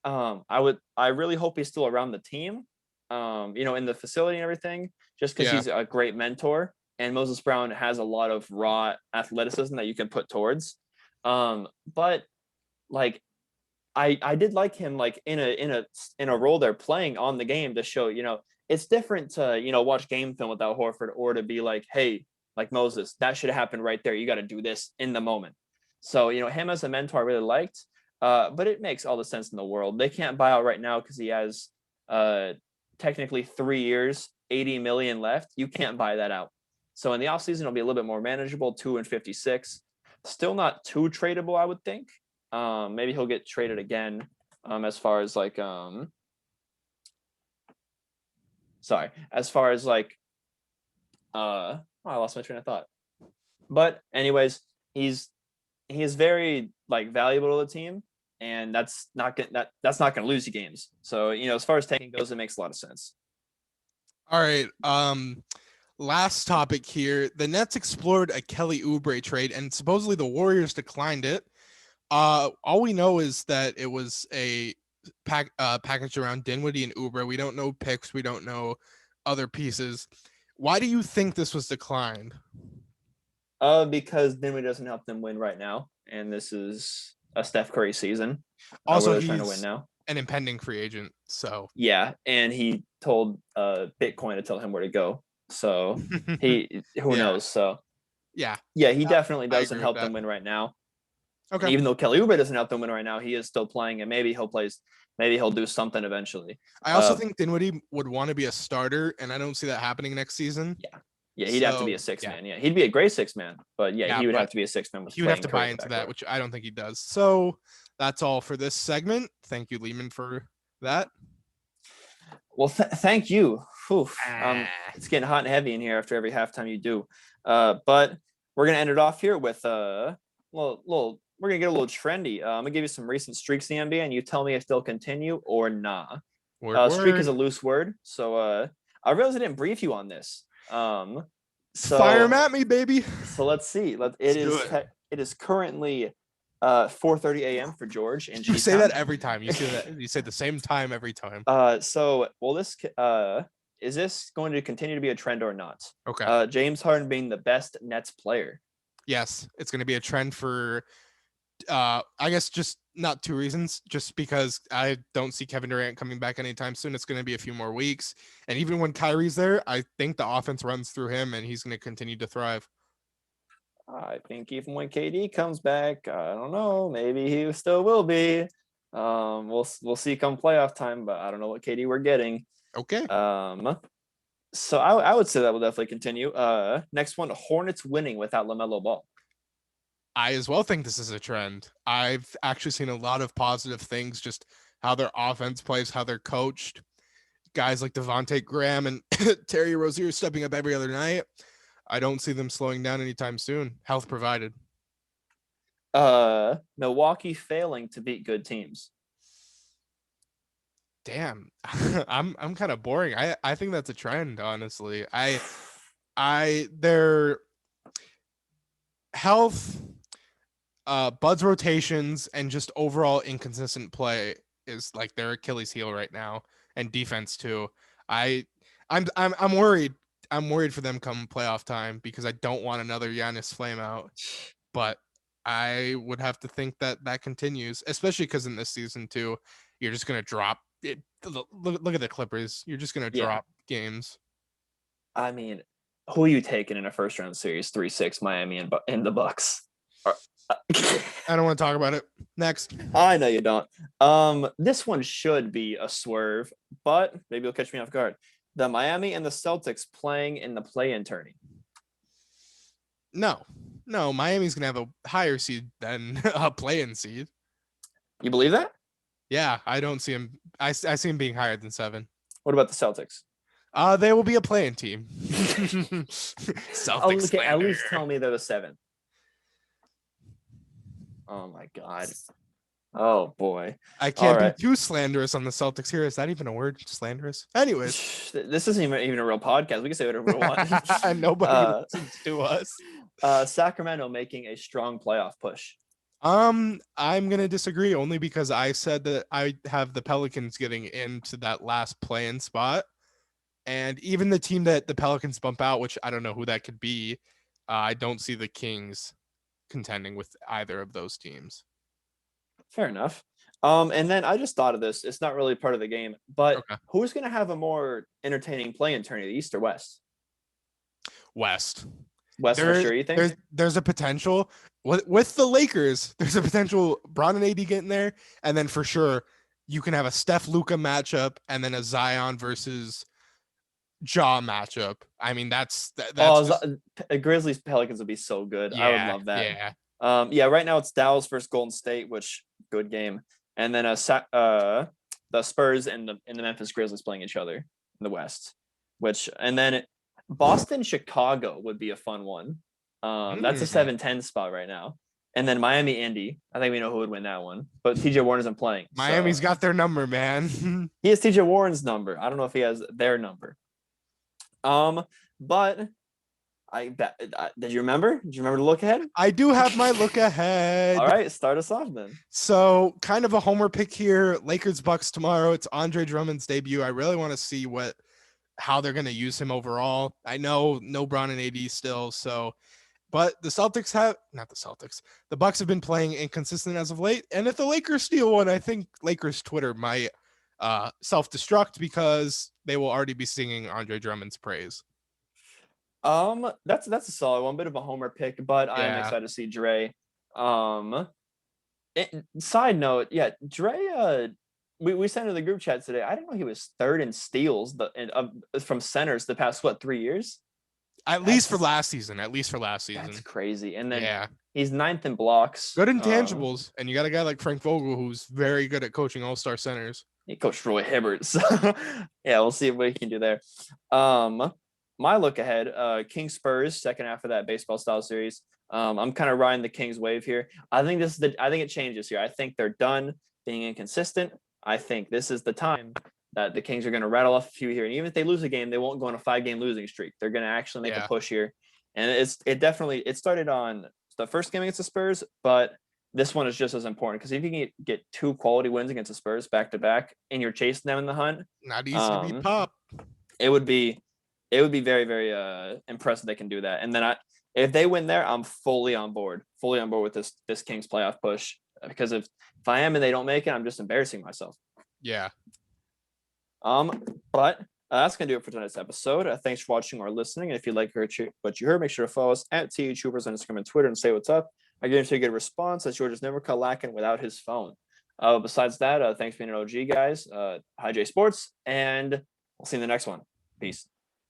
I really hope he's still around the team, in the facility and everything, just because Yeah. he's a great mentor. And Moses Brown has a lot of raw athleticism that you can put towards. But like I did like him like in a role they're playing on the game to show, it's different to, watch game film with Al Horford or to be like, hey, like Moses, that should have happened right there. You got to do this in the moment. So, him as a mentor I really liked. But it makes all the sense in the world. They can't buy out right now because he has technically 3 years, 80 million left. You can't buy that out. So in the offseason, it'll be a little bit more manageable, 2 and 56. Still not too tradable, I would think. Maybe he'll get traded again. As far as like I lost my train of thought. But anyways, he is very like valuable to the team, and that's not gonna lose you games. So as far as tanking goes, it makes a lot of sense. All right. Last topic here. The Nets explored a Kelly Oubre trade, and supposedly the Warriors declined it. All we know is that it was a package around Dinwiddie and Oubre. We don't know picks. We don't know other pieces. Why do you think this was declined? Because Dinwiddie doesn't help them win right now, and this is a Steph Curry season. Also, they're he's trying to win now. An impending free agent, so yeah, and he told Bitcoin to tell him where to go. So who knows? So yeah, he definitely doesn't help them win right now. Okay. And even though Kelly Oubre doesn't help them win right now, he is still playing, and maybe he'll do something eventually. I also think Dinwiddie would want to be a starter, and I don't see that happening next season. Yeah, he'd have to be a six man. Yeah, he'd be a great 6-man, but he would have to be a 6-man. He would have to buy into that, which I don't think he does. So that's all for this segment. Thank you, Lehman, for that. Well, thank you. It's getting hot and heavy in here after every halftime you do. But we're gonna end it off here with we're gonna get a little trendy. I'm gonna give you some recent streaks in the NBA, and you tell me if they'll continue or not. Streak is a loose word, so I realized I didn't brief you on this. So fire 'em at me, baby. So let's see. It is currently 4:30 a.m. for George. And you say that every time. You say that. You say the same time every time. Is this going to continue to be a trend or not? Okay. James Harden being the best Nets player. Yes, it's going to be a trend for. I guess just not 2 reasons. Just because I don't see Kevin Durant coming back anytime soon. It's going to be a few more weeks, and even when Kyrie's there, I think the offense runs through him, and he's going to continue to thrive. I think even when KD comes back, I don't know. Maybe he still will be. We'll see come playoff time, but I don't know what KD we're getting. Okay. So I would say that will definitely continue. Next one, Hornets winning without LaMelo Ball. I as well think this is a trend. I've actually seen a lot of positive things, just how their offense plays, how they're coached. Guys like Devontae Graham and Terry Rozier stepping up every other night. I don't see them slowing down anytime soon. Health provided. Milwaukee failing to beat good teams. Damn, I'm kind of boring. I think that's a trend, honestly. Their health, Bud's rotations, and just overall inconsistent play is like their Achilles heel right now, and defense too. I'm worried. I'm worried for them come playoff time because I don't want another Giannis flame out. But I would have to think that continues, especially because in this season too, you're just gonna drop it. Look at the Clippers. You're just gonna drop games. I mean, who are you taking in a first round series? 3-6 Miami and the Bucks. I don't want to talk about it. Next. I know you don't. This one should be a swerve, but maybe you'll catch me off guard. The Miami and the Celtics playing in the play-in tourney. No, Miami's gonna have a higher seed than a play-in seed. You believe that? Yeah, I don't see him. I see him being higher than 7. What about the Celtics? They will be a play-in team. Celtics. Okay, at least tell me they're the 7. Oh my God. Oh boy. I can't be too slanderous on the Celtics here. Is that even a word? Slanderous? Anyways. This isn't even a real podcast. We can say whatever we want. Nobody listens to us. Sacramento making a strong playoff push. I'm gonna disagree only because I said that I have the Pelicans getting into that last play-in spot. And even the team that the Pelicans bump out, which I don't know who that could be, I don't see the Kings contending with either of those teams. Fair enough. And then I just thought of this. It's not really part of the game, but Okay. who's going to have a more entertaining play-in tourney, the East or West? West. West for sure, you think? There's a potential with the Lakers. There's a potential Bron and AD getting there, and then for sure you can have a Steph Luka matchup, and then a Zion versus Ja matchup. I mean, that's Grizzlies Pelicans would be so good. Yeah, I would love that. Yeah. Right now it's Dallas versus Golden State, which good game, and then the Spurs and the Memphis Grizzlies playing each other in the West, and then Boston Chicago would be a fun one. That's a 7-10 spot right now, and then Miami Indy. I think we know who would win that one, but TJ Warren isn't playing. Miami's got their number, man. He has TJ Warren's number. I don't know if he has their number. But did you remember? Did you remember to look ahead? I do have my look ahead. All right, start us off then. So kind of a homer pick here. Lakers Bucks tomorrow. It's Andre Drummond's debut. I really want to see how they're going to use him overall. I know no Bron and AD still, but the Bucks have been playing inconsistent as of late. And if the Lakers steal one, I think Lakers Twitter might self-destruct because they will already be singing Andre Drummond's praise. That's a solid one, bit of a homer pick, but I am excited to see Dre. Side note, Dre. We sent in the group chat today. I didn't know he was third in steals from centers the past 3 years. At least for last season. That's crazy. And then he's ninth in blocks. Good intangibles, and you got a guy like Frank Vogel who's very good at coaching all-star centers. He coached Roy Hibbert, so we'll see what he can do there. My look ahead, Kings Spurs, second half of that baseball style series. I'm kind of riding the Kings wave here. I think it changes here. I think they're done being inconsistent. I think this is the time that the Kings are going to rattle off a few here. And even if they lose a game, they won't go on a 5-game losing streak. They're going to actually make a push here. And it started on the first game against the Spurs, but this one is just as important because if you can get 2 quality wins against the Spurs back to back and you're chasing them in the hunt, not easy to be pop. It would be very, very impressive they can do that. And then if they win there, I'm fully on board with this Kings playoff push, because if I am and they don't make it, I'm just embarrassing myself. Yeah. But that's going to do it for tonight's episode. Thanks for watching or listening. And if you like what you heard, make sure to follow us at THHoopers on Instagram and Twitter and say what's up. I guarantee you get a response, as George has never caught lacking without his phone. Besides that, thanks for being an OG, guys. Hi, J Sports, and we'll see you in the next one. Peace.